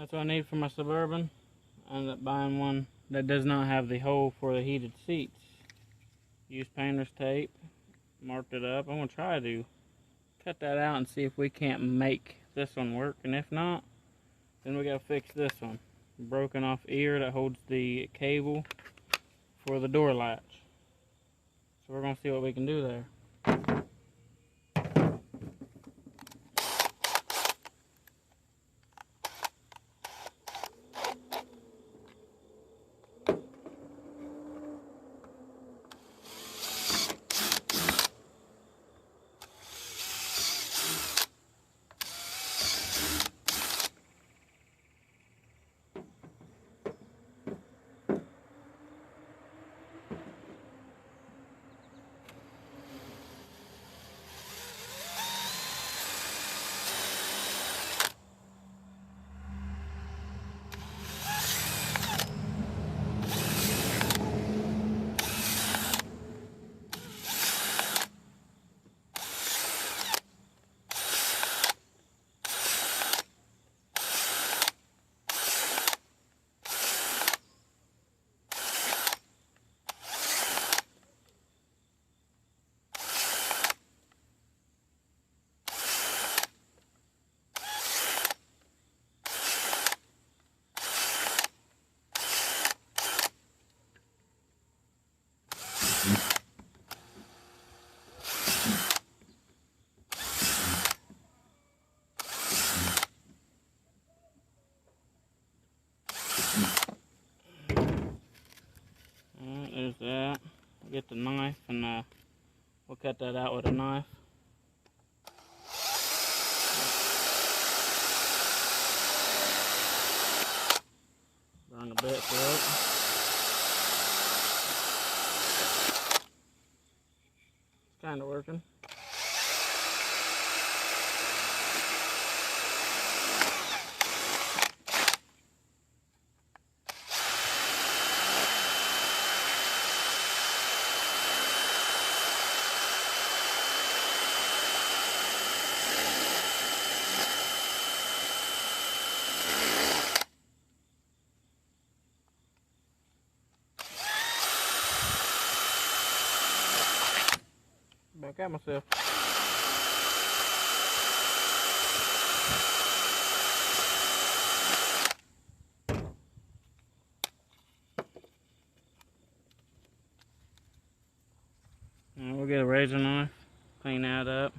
That's what I need for my Suburban. I ended up buying one that does not have the hole for the heated seats. Used painter's tape, marked it up. I'm going to try to cut that out and see if we can't make this one work. And if not, then we got to fix this one. Broken off ear that holds the cable for the door latch. So we're going to see what we can do there. Alright, there's that. I'll get the knife and we'll cut that out with a knife. Burn the bit through it. It's kind of working. Back at myself. Now we'll get a razor knife, clean that up.